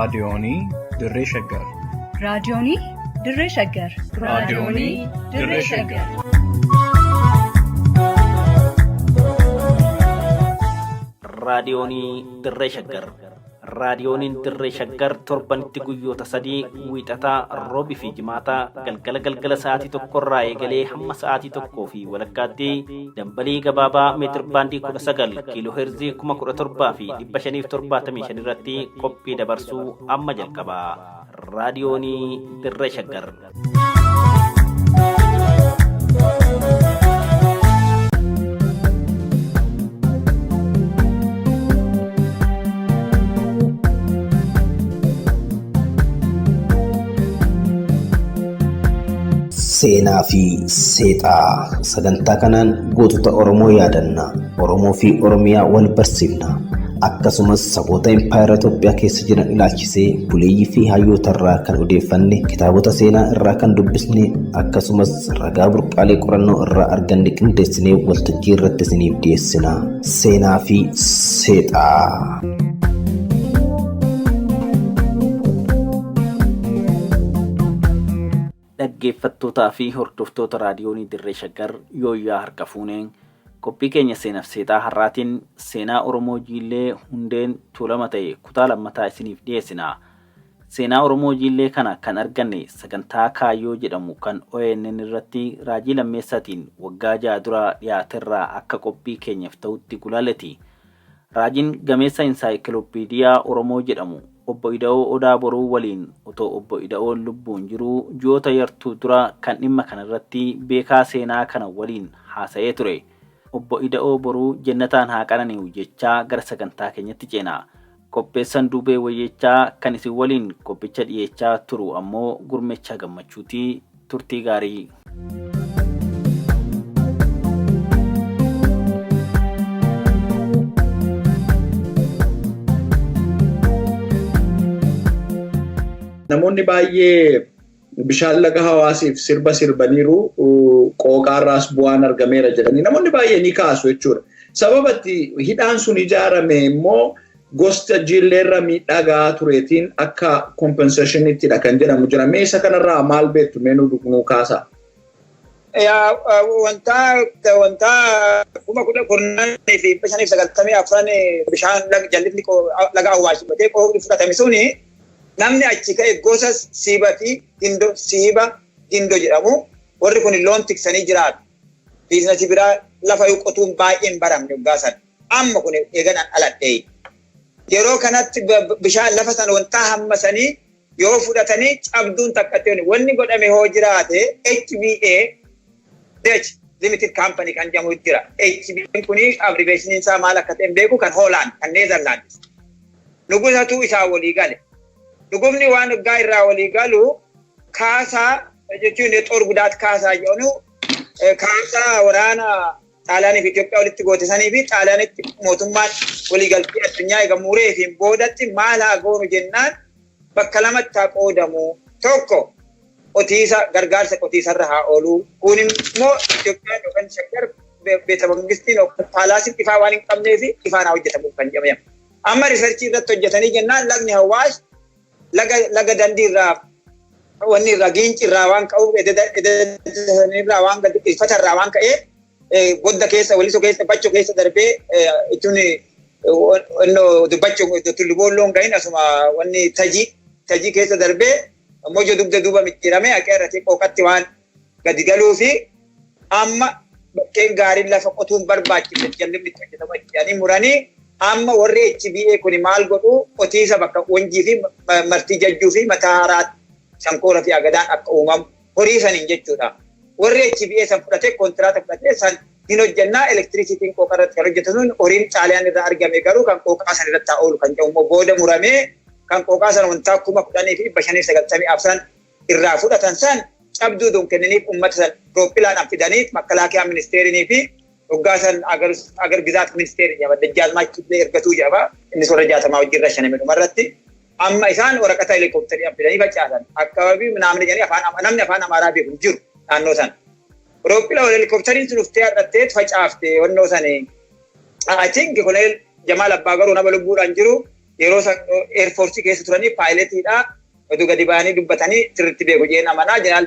raadiyoonii Dirree Shaggar. raadiyoonii Dirree Shaggar. raadiyoonii Dirree Shaggar. raadiyoonii Dirree Shaggar. raadiyooniin Dirree Shaggar torbanitti guyyoota 3 wiixataa roobii fi jimaataa galgala sa'aatii 1 eegalee hamma sa'aatii 1 fi walakkaatti dambalii gabaabaa meetir baandii 19 kiiloo heerzii 17,575 irratti qophii dabarsuu amma jalqaba. raadiyoonii Dirree Shaggar. Seenaa fi seexaa sagantaa kanaan gootota Oromoo yaadanna. Oromoo fi Oromiyaa wal barsiifna. Akkasumas saboota impaayera Itoophiyaa keessa jiran ilaalchisee buleeyyii fi hayyoota irraa kan odeeffanne, kitaabota seenaa irraa kan dubbisne, akkasumas ragaa burqaalee qorannoo irraa arganne qindeessinee waltajjii irratti isiniif dhiyeessina. Seenaa fi seexaa. Dhaggeeffattootaa fi hordoftoota raadiyoonii Dirree Shaggar yooyyaa harka fuuneen qophii keenya seenaaf seexaa har'aatiin seenaa Oromoo Jiillee hundeen tuulama ta'e kutaa lammataa isiniif dhiyeessina. Seenaa Oromoo Jiillee kana kan arganne sagantaa Kaayyoo jedhamu kan ONN irratti raajii lammeessaatiin waggaa 6 dura dhiyaaterraa akka qophii keenyaaf ta'utti gulaaleeti. Raajiin gameessa Insaayikiloopiidiyaa Oromoo jedhamu Obbo Ida'oo Odaa Boruu waliin otoo Obbo Ida'oon lubbuun jiruu ji'oota yartuu dura kan dhimma kanarratti beekaa seenaa kana waliin haasa'ee ture. Obbo Ida'oo Boruu jannataan haa qananii'u jechaa gara sagantaa keenyatti ceena. Qopheessan Duubee Wayyechaa kan isin waliin qophicha dhiyeechaa turu ammoo Gurmeechaa Gammachuutii. Turtii gaarii. Namoonni baay'ee bishaan laga Hawaasiif sirba sirbaniiru qooqaarraas bu'aan argameera jedhanii namoonni baay'ee ni kaasu jechuudha. Sababatti hidhaan sun ijaarame immoo gosta Jiilleerra miidhagaa tureetiin akka kompensaashiniittidha kan jedhamu jira. Mee isa kanarraa maal beektu mee nu kaasaa? Wanta 1994 bishaan jallisni laga Hawaasii batee qooqni fudhatame suni namni achi ka'e gosa siiba gindoo jedhamu warri kun loon tiksanii jiraatu. Biizinasii biraa lafa qotuun baay'een baramne uggaasan. Amma kun eeganaan aladhee. Yeroo kanatti bishaan lafa sana wanta hammasanii yoo fudhatanii cabduun takkatee wanni godhame hoo jiraate HBA Dutch Limited Company kan jedhamu jira. HBA kuni abbreviation isaa maal akka ta'e beeku kan Holland kan Netherlands. Nugusatu isaa walii gale. Dhugumni waan waggaa irraa walii galu kaasaa jechuun xoor gudaat kaasaa jedhamu kaasaa waraana Xaaliyaanii fi Itoophiyaa walitti gootisanii fi Xaaliyaanitti mootummaan waliigaltee addunyaa eegamuree fi boodatti maal haa goonu jennaan bakka lamatti haa qoodamu. Tokko qotiisa gargaarsa qotiisarra haa oolu. Kun immoo Itoophiyaan yookaan Shaggar beeta mangistiin yookaan paalaasiin ifaa waan hin qabnee fi ifaan haa hojjetamu kan jedhamu. Amma riisarchii irratti hojjetanii jennaan lagni Hawaash laga dandiirraa wanni irraa giinci irraa waan ka'uuf irraa waan ifata irraa waan ka'ee godda keessa walisoo keessa bachoo keessa darbee ittiin dubbachuu tulluboolloon gahin asuma wanni tajii keessa darbee mojo dugda duuba micciirame haqee irratti qooqatti waan gadi galuu fi amma bakkeen gaariin lafa qotuun barbaachisa jallimni itti hojjetamu jedhanii muranii amma warri HBA kun maal godhu qotiisa bakka wanjii fi martii jajjuu fi mataa haraa shankoora fi agadaan akka uumamu horii saniin jechuudha. Warri HBA san fudhatee kontiraata fudhatee san hin hojjennaa elektirisiitiin qooqa irratti kan hojjetan horiin Xaaliyaan irraa argame garuu kan qooqaa san irratti oolu kan jedhamu booda muramee kan qooqaa san wantaa 10,590 irraa fudhatan san cabduu kennaniif uummata san rooppilaan fidaniif makalaakiyaa ministeerinii fi Uggaasan agar gizaat ministeeri jaba dajjaalmaachillee ergatuu jaba inni soora 60 wajjirra shaname dhumarratti amma isaan waraqata helikoophitarii fidanii facaasan akkaabii namni jedhanii namni afaan Amaaraa beeku jiru naannoo san. Rooppila helikoophitariin sun uftee hadhattee facaafte wannoo sanii I think Koloneel Jamaal Abbaa garuu nama lubbuudhaan jiru yeroo san Air Force keessa turanii paayiletiidha. Oduu gadi ba'anii dubbatanii sirriitti beeku jeen amanaa jeneraal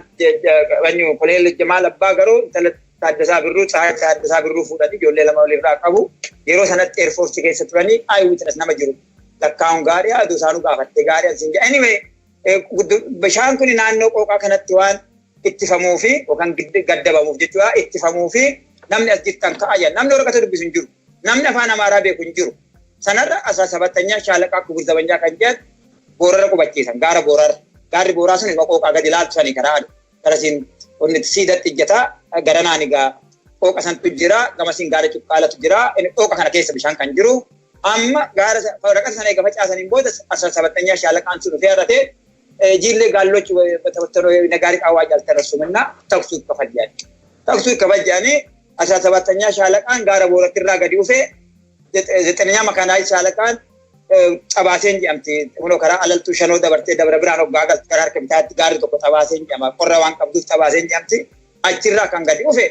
Koloneel Jamaal Abbaa Garoo intala Taaddasaa Birruu fuudhanii ijoollee lama walirraa qabu. Yeroo sanatti Air Force keessa turanii eyewitness nama jiru. Lakkaa'uun gaarii aduu isaanuu gaafattee gaarii asiin jedha. Anyway bishaan kun naannoo qooqaa kanatti waan ittifamuu fi yookaan gaddabamuuf jechuudha ittifamuu fi namni as jirtan ka'aa namni waraqata dubbisu hin jiru. Namni afaan Amaaraa beeku hin jiru. Sanarra 17ኛ Shaalaqaa Kubur Zabanjaa kan jedhan boorara qubachiisan gaara boorara. Gaarri booraa sun qooqaa gadi ilaalchisanii karaa garasiin onni siidatti ijjataa garanaan egaa qooqa santu jira gamasiin gaara cuqqaalatu jira qooqa kana keessa bishaan kan jiru amma gaara waraqata sana eega facaasaniin booda 17ኛ Shaalaqaan sun dhufee irratee jiillee gaallochi nagaarii qaawwaa jaltarrassuminna taqsuut kafajjaani. Taqsuut kafajjaani 17ኛ Shaalaqaan gaara booratti irraa gadi dhufee 9ኛ Makaanaayii Shaalaqaan xabaaseen jedhamti kunoo karaa alaltuu shanoo dabartee dabra biraan hoggaa galti karaa harka bitaatti gaarri tokko xabaaseen jedhama qorra waan qabduuf xabaaseen jedhamti achirraa kan gadi dhufe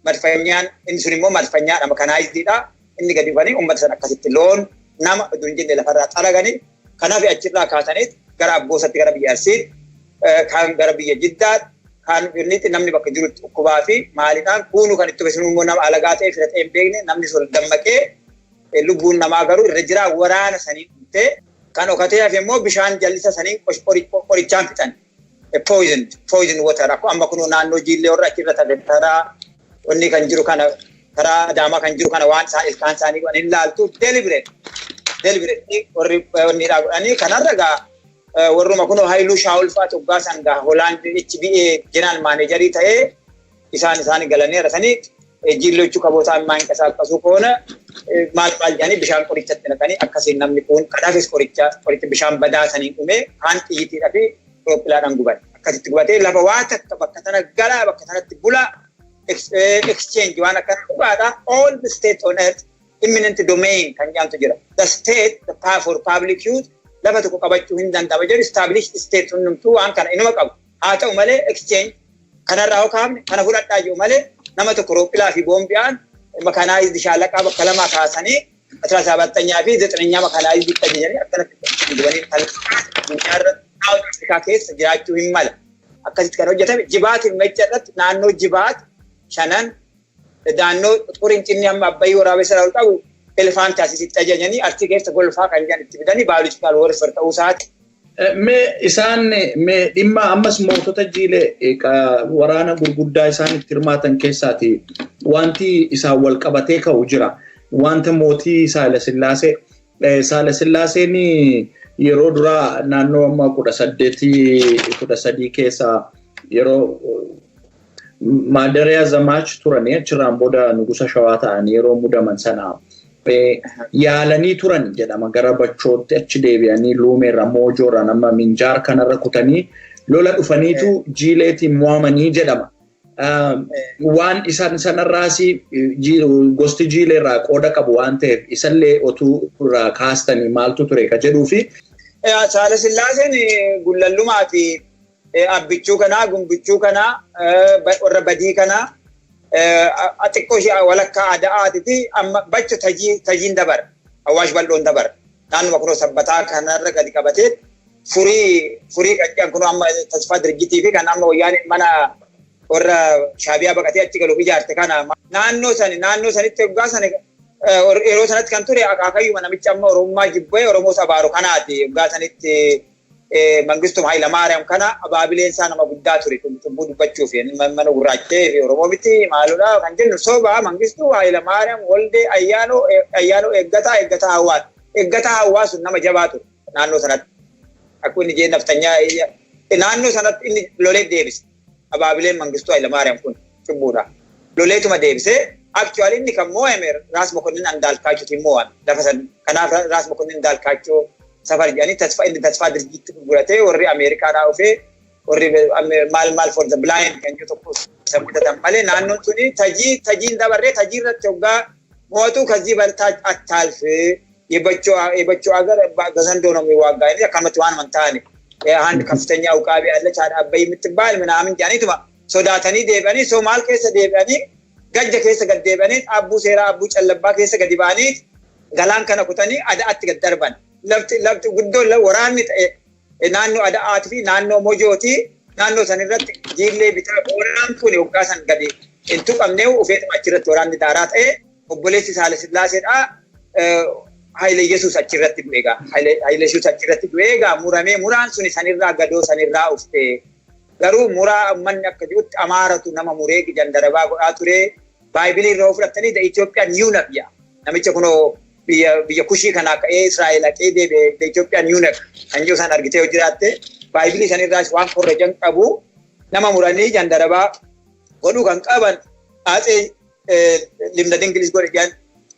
madfanyaan inni sun immoo madfanyaadha Makaanaayiidha inni gadi dhufanii uummata sana akkasitti loon nama utuu hin jenne lafarraa xaraganii kanaaf achirraa kaasaniit gara Abboosatti gara biyya Arsiit kan gara biyya Jiddaat kan inni namni bakka jirutti dhukkubaa fi maaliidhaan kuunuu kan itti dhufe sun immoo nama alagaa ta'e fira ta'e hin beekne namni sun dammaqee lubbuun namaa garuu irra jira waraana sanii dhufee kan okatee hafe immoo bishaan jallisa sanii qorichaan fixan poison water akkuma amma kun naannoo jiillee warra achirra taraa wanni kan jiru kana karaa Adaamaa kan jiru kana waan ilkaan isaanii waan hin laaltu deliberate warri wanni godhanii kanarra gaa warruma kun Haayiluu Shaawul fa'aa Toggaa Sangaa Hoolaand HBA jeneraal maaneejarii ta'ee isaan galanii rasanii jiillochuu kabootaa immaan qasaaqasuu koona maal jedhanii bishaan qorichatti naqanii akkasiin namni kun kanaafis qoricha bishaan badaasanii dhume kaan xiyyiitiidhaa fi rooppilaadhaan guban akkasitti gubatee lafa waa takka bakka tana galaa bakka tanatti bula exchange waan akkana dhugaadha all the states on earth imminent domain kan jedhamtu jira the state the power for public use lafa tokko qabachuu hin danda'ama jedhu established state hundumtuu waan kana inuma qabu haa ta'u malee exchange kanarraa hookaafne kana fudhadhaa jiru malee nama tokko rooppilaa fi boombi'aan Makaanaayii Shaalaqaa bakka lama kaasanii 17ኛ fi 9ኛ Makaanaayii tajajanii akkanatti dibanii kalaqaarra Afrikaa keessa jiraachuu hin mala. Akkasitti kan hojjetame Jibaatiin mecha irratti naannoo Jibaat shanan naannoo Qurincinni amma Abbayii waraabessa ol qabu elefaantii asitti tajajanii Arsii keessa golfaa kan jedhan itti fidanii baayoloojikaal warfar ta'uu isaati. Isaan dhimma ammas mootota jiilee waraana gurguddaa isaan itti hirmaatan keessaati wanti isaan wal qabatee ka'u jira. Wanta mootii Saala Sillaaseen yeroo duraa naannoo amma 1813 keessa yeroo Maadariyaa Zamaach turanii achirraan booda nugusa Shawaa ta'anii yeroo mudaman sana yaalanii turan jedhama gara Bachootti achi deebi'anii Luumeerra Moojoorra nama Minjaar kanarra kutanii lola dhufaniitu jiileetiin mo'amanii jedhama. Waan isaan sanarraas gosti jiileerraa qooda qabu waan ta'eef isallee otuu irraa kaastanii maaltu ture ka jedhuufi. Saala Sillaaseen gullallumaa fi abbichuu kanaa gumbichuu kanaa warra badii kanaa xiqqoo ishee walakkaa aadaati amma bacha tajiin dabar Awwaash bal'oon dabar naannuma kunoo sabbataa kanarra gadi qabatee furii qaccaan kunoo amma tasfaa dirjitii fi kan amma wayyaaniin mana warra Shaabiyaa baqatee achi galuuf ijaarte kana naannoo sanitti waggaa sana yeroo sanatti kan ture akaakayyuma namicha amma Oromummaa jibbee Oromoo sabaaru kanaati waggaa sanitti Mangistuu Hayilamaariyaam kana abaabileen isaa nama guddaa ture tubbuu dubbachuuf mana gurraachee fi Oromoo miti maaludha kan jennu soba Mangistuu Hayilamaariyaam Woldee Ayyaanoo eeggataa Hawwaas nama jabaa ture naannoo sanatti akkuma inni jee naftanyaa naannoo sanatti inni lolee deebise abaabileen Mangistuu Hayilamaariyaam kun cubbuudha loleetuma deebisee actually inni kan mo'ame Raas Mokonnin Andaalkaachuutiin mo'an lafa san kanaaf Raas Mokonnin Andaalkaachuu safar jedhanii tasfaa dirjiitti gurguratee warri Ameerikaadhaa dhufee warri maal for the blind kan jedhu tokko isa mudatan malee naannoon suni tajiin dabarree tajii irratti hoggaa mo'atu kazii baltaa attaalfee የበቸው ሀገር ገዘንዶ ነው የሚዋጋ እንጂ አካመት ዋን መንታኒ አንድ ከፍተኛ ውቃቢ ያለ ቻዳ አበይ የምትባል ምናምን ጃኒቱማ ሶዳተኒ ደበኒ ሶማል ከሰ ደበኒ ገጀ ከሰ ገደበኒ አቡ ሴራ አቡ ጨለባ ከሰ ገዲባኒ ገላን ከነኩተኒ አዳት ገደርባን lafti guddoo waraanni ta'e naannoo Ada'aatii fi naannoo Mojooti naannoo san irratti jiillee bitaa waraanni kun waggaa san gadi hin tuqamnee ufeetuma achirratti waraanni daaraa ta'e obboleessi Haile Sillaaseedha. Haile Yesuus achirratti du'e egaa Haile Yesuus achirratti du'e egaa muraan suni sanirraa gadoo sanirraa ufte garuu muraa manni akka jirutti Amaaratu nama muree jandarabaa godhaa ture Baayibilii irraa fudhatanii the Ethiopian eunuch jedha namicha kunoo biyya kushii kanaa ka'ee Israa'eel haqee deebi'e the Ethiopian eunuch kan jiru san argitee yoo jiraatte Baayibilii sanirraas waan korrejan qabu nama muranii jandarabaa godhuu kan qaban Atsee Limna Dingilis godhe jedhan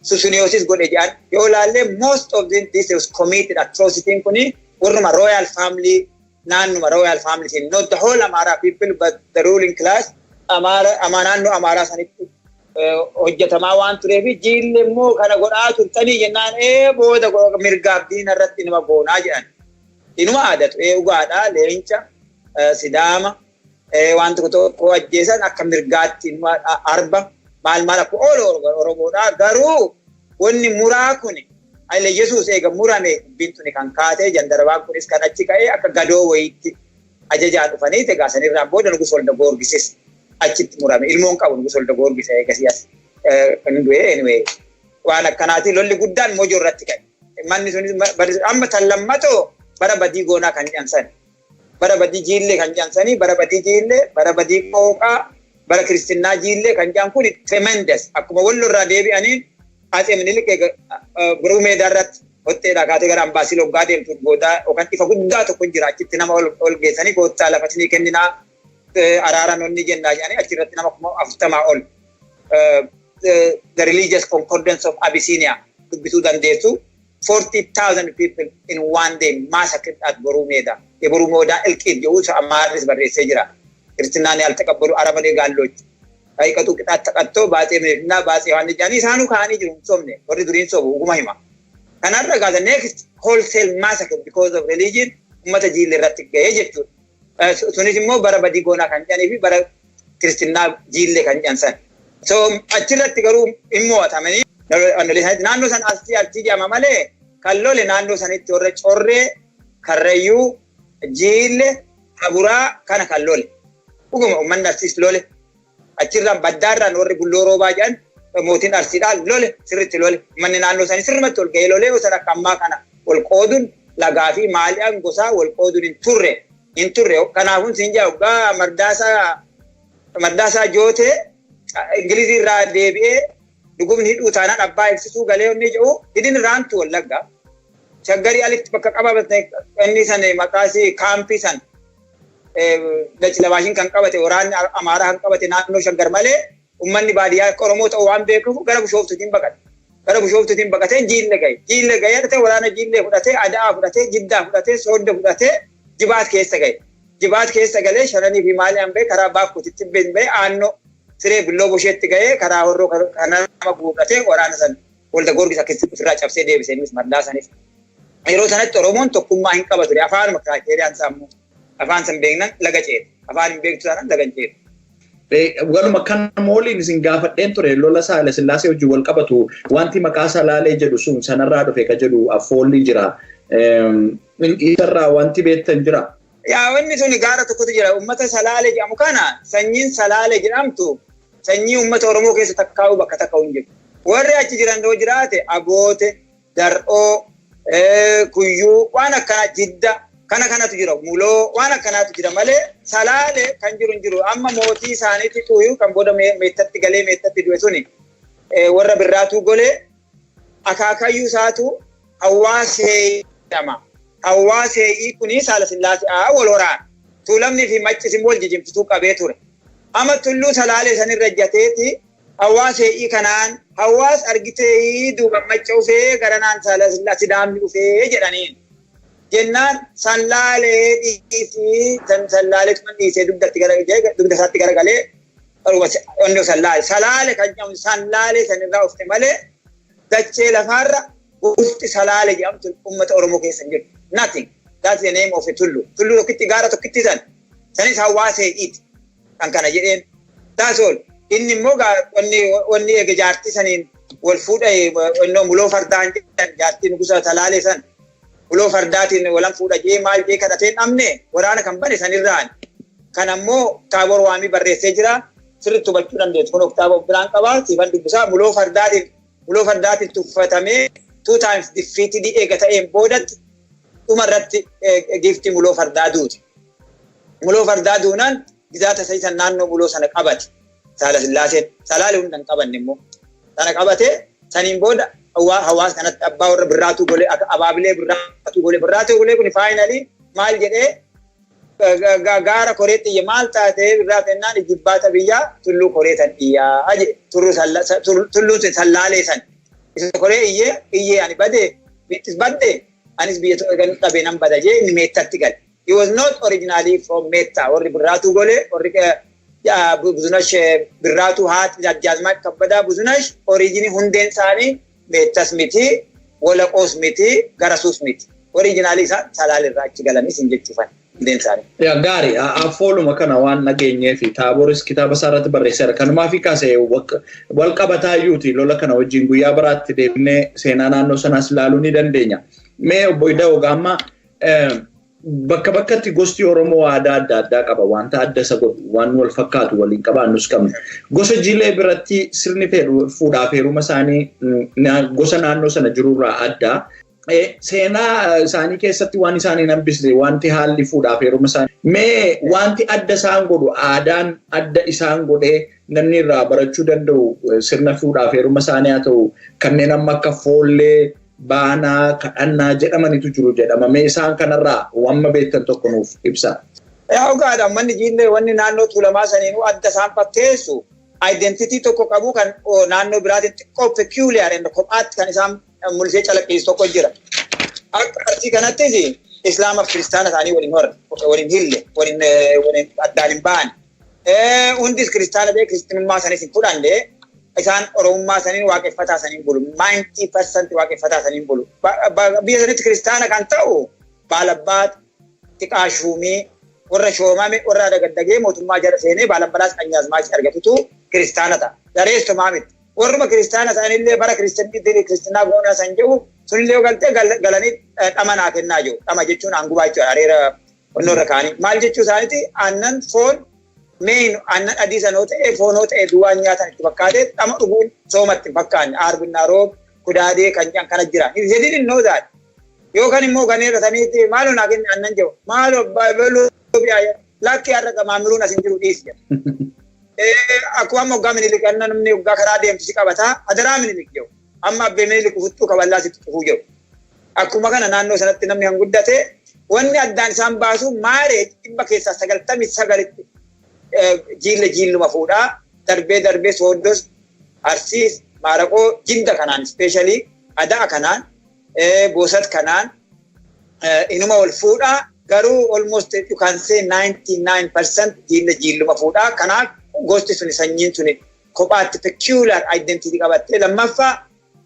Susuniosis godhe jedhan yoo laallee most of this was committed atrocity kuni warruma royal family naannuma royal family not the whole Amara people but the ruling class naannoo Amaaraa sanitti hojjetamaa waan tureef jiillee immoo kana godhaa turtanii jennaan booda mirgaaf diina irratti nama goonaa jedhan inuma aadatu dhugaadhaa leenca Sidaama waan tokko ajjeesan akka mirgaatti arba maal akka Oromoodhaa garuu wanni muraa kuni Haile Yesuus eega murame bintuni kan kaatee jandarabaan kunis kan achi ka'ee akka gadoo wayiitti ajajaan dhufanii tegaa sanirraan booda Nugus Waldagoorgisis achitti murame ilmoon qabu Nugus Waldagoorgis eegasii as kan du'e anyway waan akkanaatiin lolli guddaan Mojoo irratti ka'e manni sunis amma tallammatoo bara badii goonaa kan jedhansan bara badii jiillee kan jedhansanii bara badii jiillee bara badii qooqaa bara kiristinnaa jiillee kan jedhan kun tremendous akkuma Walloo irraa deebi'aniin Atsee Minilik Biruu Meedaa irratti hotteedhaa kaatee gara ambaasii loggaa deemtu booda yookaan ifa guddaa tokko jira achitti nama ol geessanii goottaa lafatinii kenninaa araaran onni jennaa jedhanii achirratti nama 40 ol the religious concordance of Abyssinia dubbisuu dandeessu 40,000 people in one day massacred at Biruu Meedaa Biruu Meedaa ilqiit jedhu Amaaris barreessee jira Kiristinnaan yaaltaqabbalu Arabanii gaallochi Aikatu kita takatto Atsee Minilikna Atsee Yohaannis jedhanii isaanuu kaanii jiru hin sobne warri duriin sobu uguma hima. Kanarra gaa the next wholesale massacre because of religion ummata jiillee irratti ga'ee jechuudha. Sunis immoo bara badii goonaa kan jedhanii fi bara kiristinnaa jiillee kan jedhansan. So achirratti garuu hin mo'atamanii naannoo san asii jedhama malee kan lole naannoo sanitti warra corree karrayyuu jiillee haburaa kana kan lole. Uguma uummanni Arsiis lole. Achirraan baddaarraan warri Bulloo Roobaa jedhan mootiin Arsiidhaan lole sirriitti lole manni naannoo isaanii sirriitti ol ga'ee lolee osoo akka ammaa kana wal qooduun lagaa fi maali'aan gosaa wal qooduun hin turre kanaafuu siin jaa waggaa Mardaasaa Jootee Ingilizii irraa deebi'ee dhugumni hidhuu taanaan abbaa eegsisuu galee inni jedhu hidhin raantu Wallaggaa shaggarii alitti bakka qabatee inni san maqaasii kaampii san Dachi Labaashin kan qabate waraanni Amaaraa kan qabate naannoo Shaggar malee uummanni baadiyyaa Oromoo ta'uu waan beekuuf gara Bishooftuutiin baqate. Gara Bishooftuutiin baqatee jiillee ga'e. Jiillee ga'ee waraana jiillee fudhatee Ada'aa fudhatee Jiddaa fudhatee Soodda fudhatee Jibaat keessa ga'e. Jibaat keessa galee Shananii fi Maali'aan ba'e karaa Baakkuutitti ba'e aannoo Siree Billoo Bosheetti ga'ee karaa Horroo kana nama guudhatee waraana san Waldagoorgis akkasitti ofirraa cabsee deebisee innis maddaa saniif. Yeroo sanatti Oromoon tokkummaa hin qabatu ture afaanuma kiraateeriyaan sammuu. Afaan san beeknan laga ceetu. Afaan hin beektu taanaan laga ceetu. Waluma kan mooliin isin gaafadheen ture lola Haile Sillaasee wajjin wal qabatu wanti maqaa Salaalee jedhu sun sanarraa dhufe ka jedhu affoolli jira. Isarraa wanti beektan jira. Yaa wanni sun gaara tokkotu jira. Uummata Salaalee jedhamu kana sanyiin Salaalee jedhamtu sanyii uummata Oromoo keessa takkaa'u bakka takkaa'u hin jiru. Warri achi jiran yoo jiraate Aboote, Dar'oo, Kuyyuu waan akkanaa Jidda. Kanatu jira muloo waan akkanaatu jira malee Salaalee kan jiru amma mootii isaaniitti tuuyuu kan booda meettatti galee meettatti du'e suni warra birraatu golee akaakayyuu isaatu Hawaasee jedhama. Hawaasee kuni Haile Sillaasee wal waraana. Tuulamni fi Maccis immoo wal jijjiimsituu qabee ture. Amma tulluu Salaalee sanirra ejjateeti Hawaasee kanaan Hawaas argitee duuba Macca ufee garanaan Haile Sillaasee Sidaamni ufee jedhaniin. Jennaan Salaalee dhiisii Salaalee tuma dhiisee dugda isaatti garagalee onnee Salaalee kan jedhamu Salaalee sanirraa ufte malee dachee lafaarra gosti Salaalee jedhamtu uummata Oromoo keessa hin jiru. Nothing. That's the name of a tullu. Tullu tokkitti gaara tokkitti sanis Hawaaseedhiiti kan kana jedheen. That's all. Inni immoo wanni eega jaartii saniin wal fuudhee onnoo muloo fardaan jedhan jaartii nugusa Salaalee san. Muloo fardaatiin walan fuudha jee maal jee kadhateen dhabne waraana kan bane sanirraan. Kan ammoo Taaboor Waamii barreessee jira. Sirriitti hubachuu dandeessu. Kun kitaaba biraan qabaa siifan dubbisaa muloo fardaatiin tuffatamee 2 times defeated eega ta'een boodatti dhumarratti gifti muloo fardaa duuti. Muloo fardaa duunaan gizaata sa'isan naannoo muloo sana qabate. Saala Sillaaseen salaalee hundan qabanne immoo sana qabate saniin booda hawaasa kanatti abbaa warra birraatu golee akka abaabilee birraatu golee kun faayinalii maal jedhee gaara koreetti iyya maal taatee birraa kennaan jibbaata biyyaa tulluu koreetan iyyaa tulluun sun sallaalee san isa koree iyyee ani badee anis biyya dhabee nan bada jee inni meettatti gale. He was not originally from Metta warri birraatu golee warri Buzunash birraatu haati Jajjaazmaa kabbadaa Buzunash originii hundeen isaanii Mettas miti Wolaqoos miti Garasuus miti originally isaa salaalirraa achi galanii sin jechuufan. Gaarii affooluma kana waan nageenyee fi Taabooris kitaaba isaarratti barreesseera. Kanumaa fi kaasee wal qabataayyuuti lola kana wajjin guyyaa biraatti deebinee seenaa naannoo sanaas ilaaluu ni dandeenya. Mee obbo Ida'oo Gaammaa bakka bakkatti gosti Oromoo aadaa adda addaa qaba. Wanta adda isa godhu waan wal fakkaatu waliin qabaannus qabna. Gosa Jilee biratti sirni fuudhaaf heeruma isaanii gosa naannoo sana jirurraa addaa. Seenaa isaanii keessatti waan isaanii hambisne wanti haalli fuudhaaf heeruma isaanii mee wanti adda isaan godhu aadaan adda isaan godhee namni irraa barachuu danda'u sirna fuudhaaf heeruma isaanii haa ta'u kanneen amma akka foollee baanaa kadhannaa jedhamanitu jiru jedhama. Mee isaan kanarraa wamma beektan tokko nuuf ibsaa. Dhugaadha manni Jiillee wanni naannoo Tuulamaa saniinuu adda isaan fakkeessu identity tokko qabu kan naannoo biraatiin xiqqoo peculiar kophaatti kan isaan mul'isee calaqqisiisu tokko jira. Akka artii kanattis Islaama fi Kiristaana isaanii waliin hille waliin addaan hin ba'an. Hundis Kiristaana ta'ee Kiristaanummaa sanis hin fudhanne isaan Oromummaa saniin waaqeffataa saniin bulu. 90% waaqeffataa saniin bulu. Biyya sanitti Kiristaana kan ta'u Baalabbaat, Xiqaashuumii, warra shoomame warra dagaddagee mootummaa jara seenee Baalabbaas Qanyaazmaachii argatutu Kiristaana ta'a. Dareessumaa miti. Warruma Kiristaana isaanillee bara Kiristaanaa goonaa san jedhu sunillee galtee galanii dhama naa kennaa jiru. Dhama jechuun hangubaa jechuudha. Areera wannoorra kaanii. Maal jechuu isaaniiti aannan foon aannan adii sanoo ta'e foonoo ta'e duwwaan nyaatan itti fakkaatee dhama dhuguun soomatti hin fakkaanne. Aarbinaa roob kudaadee kan kana jira. Jedhin innoo taate. Yookaan immoo ganeerra saniitti maaloo naa kenna aannan jedhu. Maaloo baay'ee lakkii har'a maamiruun asin jiru dhiisi jedha. Akkuma moggaa Minilik namni waggaa karaa deemtu qabataa adaraa Minilik jedhu. Amma abbee Minilik ufuttuu kaballaa sitti cufuu jedhu. Akkuma kana naannoo sanatti namni hanguddate wanni addaan isaan baasu maaree 99% jiilluma fuudhaa darbee Sooddos Arsiis Maaraqoo Jidda kanaan ispeeshaalii Adaa kanaan Boosat kanaan inuma wal fuudhaa garuu almost you can say 99% jiilluma fuudhaa kanaaf gosti suni sanyiin suni kophaatti peculiar identity qabattee lammaffaa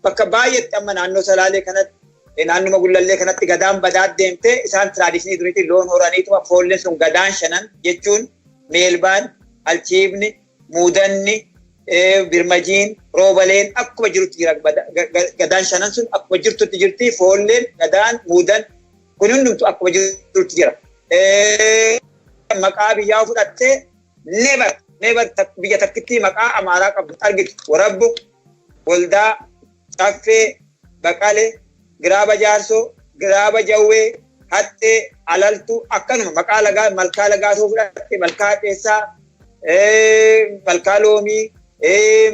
bakka baay'eetti amma naannoo Salaalee kanatti naannoo Gullallee kanatti gadaan badaa deemtee isaan tradishinii duriitti loon horaniituma foolleen sun gadaan shanan jechuun meelbaan alchiifni muudanni birmajiin roobaleen akkuma jirutti jira gadaan shanan sun akkuma jirtutti jirti foolleen gadaan muudan kun hundumtu akkuma jirtutti jira. Maqaa biyyaa fudhattee never biyya takkitti maqaa Amaaraa qabdu argitu. Warabbo, Waldaa, Caffee, Baqalee, Giraaba Jaarsoo, Giraaba Jawwee, Hattee, Alaltuu akkanuma maqaa lagaa malkaa lagaatoo fudhatte malkaa Dheessaa, malkaa Loomii,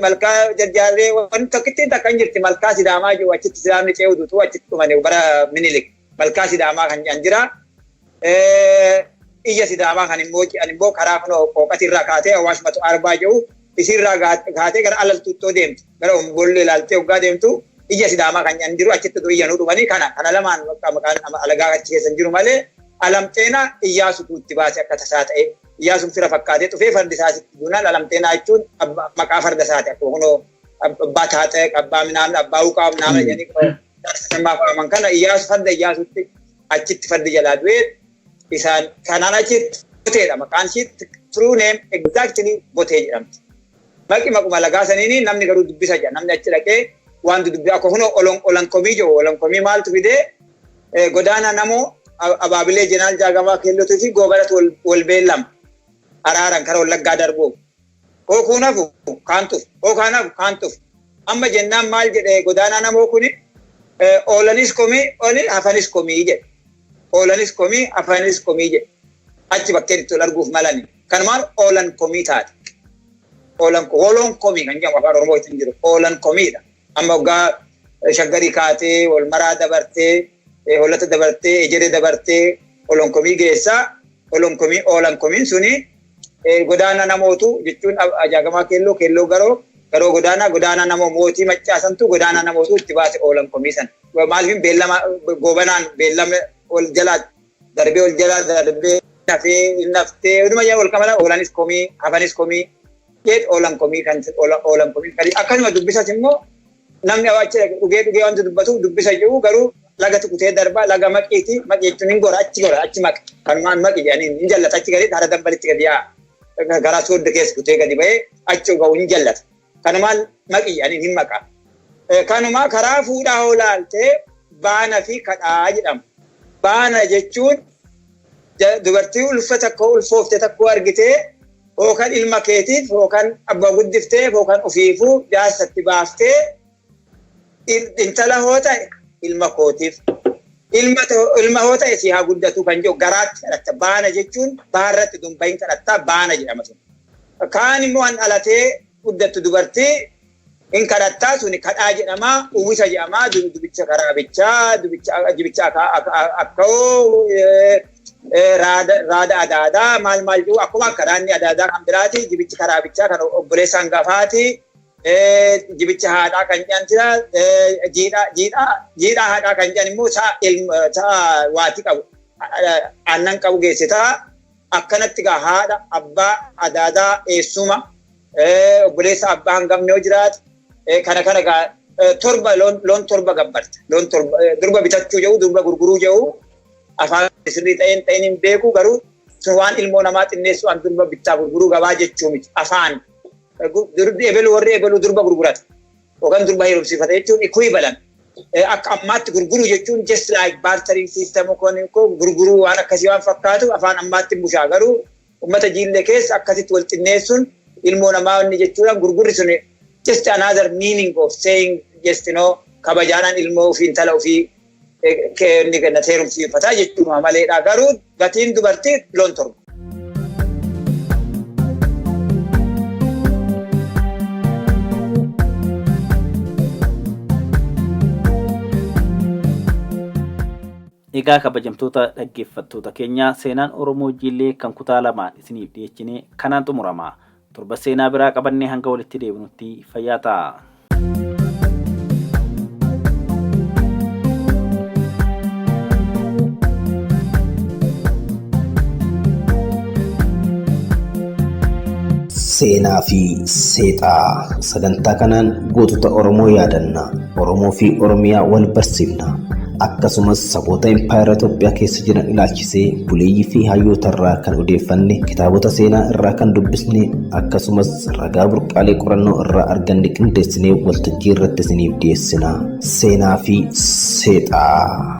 malkaa Jarjaarree wanti takkitti takkan jirti malkaa Sidaamaa jiru achitti Sidaamni ce'uutu achitti dhumane bara Minilik malkaa Sidaamaa kan jiran iyya Sidaamaa kan immoo karaa kana qooqatirraa kaatee Awaashmatu Arbaa jedhu isirraa kaatee gara Alaltuuttoo deemtu gara Ombollee ilaaltee waggaa deemtu iyya Sidaamaa kan jiru achitti iyyanuu dhumanii kana lamaan maqaan alagaa achi keessa jiru malee Alamxeenaa Iyyaasutu itti baase akka tasaa ta'e Iyyaasuun fira fakkaatee dhufee fardi isaasitti duunaan Alamxeenaa jechuun maqaa farda isaati akkuma kunoo abbaa taatee abbaa minaan abbaa uqaa minaan jedhanii kana Iyyaasu farda Iyyaasutti achitti fardi jalaa du'ee isaan kanaan achitti boteedha maqaan ishiitti true name exactly botee jedhamti. Maqi maquma lagaa saniini namni garuu dubbisa jedha namni achi dhaqee waan dubbii akka kunoo olonkomii jiru olonkomii maaltu fidee godaana namoo abaabilee jeneraal jaagamaa keellootii fi goobarat wal beellam araaran kara wallaggaa darbuu hookuunafu kaantuuf amma jennaan maal jedhe godaana namoo kuni oolanis komii hafanis komii jedhe oolanis komii hafanis komii jedhe achi bakkeen itti ol arguuf malani kanumaan oolan komii taate ooloon komii kan jedhamu afaan oromoo ittiin jiru oolan komiidha amma waggaa shaggarii kaatee wal maraa dabartee hollata dabartee ejeree dabartee oolan komii geessaa oolan komiin suni godaana namootu jechuun jaagamaa keelloo garoo godaana namoo mootii maccaasantu godaana namootu itti baase oolan komii san maaliif beellama goobanaan beellama ol jalaa darbee naftee dhuma yaa wal kamala oolanis komii hafanis komii jedh oolan komii kan akkasuma dubbisas immoo namni awaachi dhugee wanti dubbatu dubbisa jiru garuu laga tuqutee darbaa laga maqiiti maqeechuun hin gora achi maqi kanumaan maqi jedhanii hin jallata achi gadi hara dambalitti gadi yaa garaa soodda keessa kutee gadi ba'ee achi ga'u hin jallata kanumaan maqi jedhanii hin maqa kanumaa karaa fuudhaa olaaltee baana fi kadhaa jedhama baana jechuun dubartii ulfa takka ulfoofte takka argitee yookaan ilma keetiif yookaan abbaa guddiftee yookaan ofiifuu jaarsatti baaftee intala hoo ta'e ilma kootiif ilma hoo ta'e si haa guddatu kan jedhu garaatti kadhatta baana jechuun baarratti dumbayin kadhattaa baana jedhama sun kaan immoo an dhalatee guddattu dubartii in kadhattaa suni kadhaa jedhamaa uwwisa jedhamaa dubicha karaabichaa dubicha akka'oo raada adaadaa maal jiru akkuma karaanni adaadaa kan biraati jibichi karaabichaa kan obboleessa hangafaati jibicha haadhaa kan jedhamtira jiidhaa haadhaa kan jedhan immoo sa'a waatii qabu aannan qabu geessitaa akkanatti gaa haadha abbaa adaadaa eessuma obboleessa abbaa hangafni yoo jiraatu kana gaa torba loon torba gabbarta loon torba durba bitachuu jedhu durba gurguruu jedhu afaan sirrii ta'een hin beeku garuu sun waan ilmoo namaa xinneessu an durba bittaa gurguruu gabaa jechuu miti afaan warri eebeluu durba gurgurata yookaan durba heerumsiifata jechuun ikuu balan akka ammaatti gurguruu jechuun just like bartering system ko gurguruu waan akkasii waan fakkaatu afaan ammaatti bushaa garuu ummata jiillee keessa akkasitti wal xinneessuun ilmoo namaa inni jechuudha gurgurri sun just another meaning of saying just kabajaanaan ilmoo ofii intala ofii inni ganna heerumsiifataa jechuudha maleedha garuu gatiin dubartii loon torba. Egaa kabajamtoota dhaggeeffattoota keenya seenaan Oromoo Jiillee kan kutaa lamaan isiniif dhiyeessine kanaan xumurama. Torba seenaa biraa qabannee hanga walitti deebinutti fayyaa ta'aa. Seenaa fi seexaa sagantaa kanaan gootota Oromoo yaadanna Oromoo fi Oromiyaa wal barsiifna. Akkasumas saboota impaayera Itoophiyaa keessa jiran ilaalchisee buleeyyii fi hayyoota irraa kan odeeffanne kitaabota seenaa irraa kan dubbisne akkasumas ragaa burqaalee qorannoo irraa arganne qindeessinee waltajjii irratti isiniif dhiyeessina. Seenaa fi seexaa.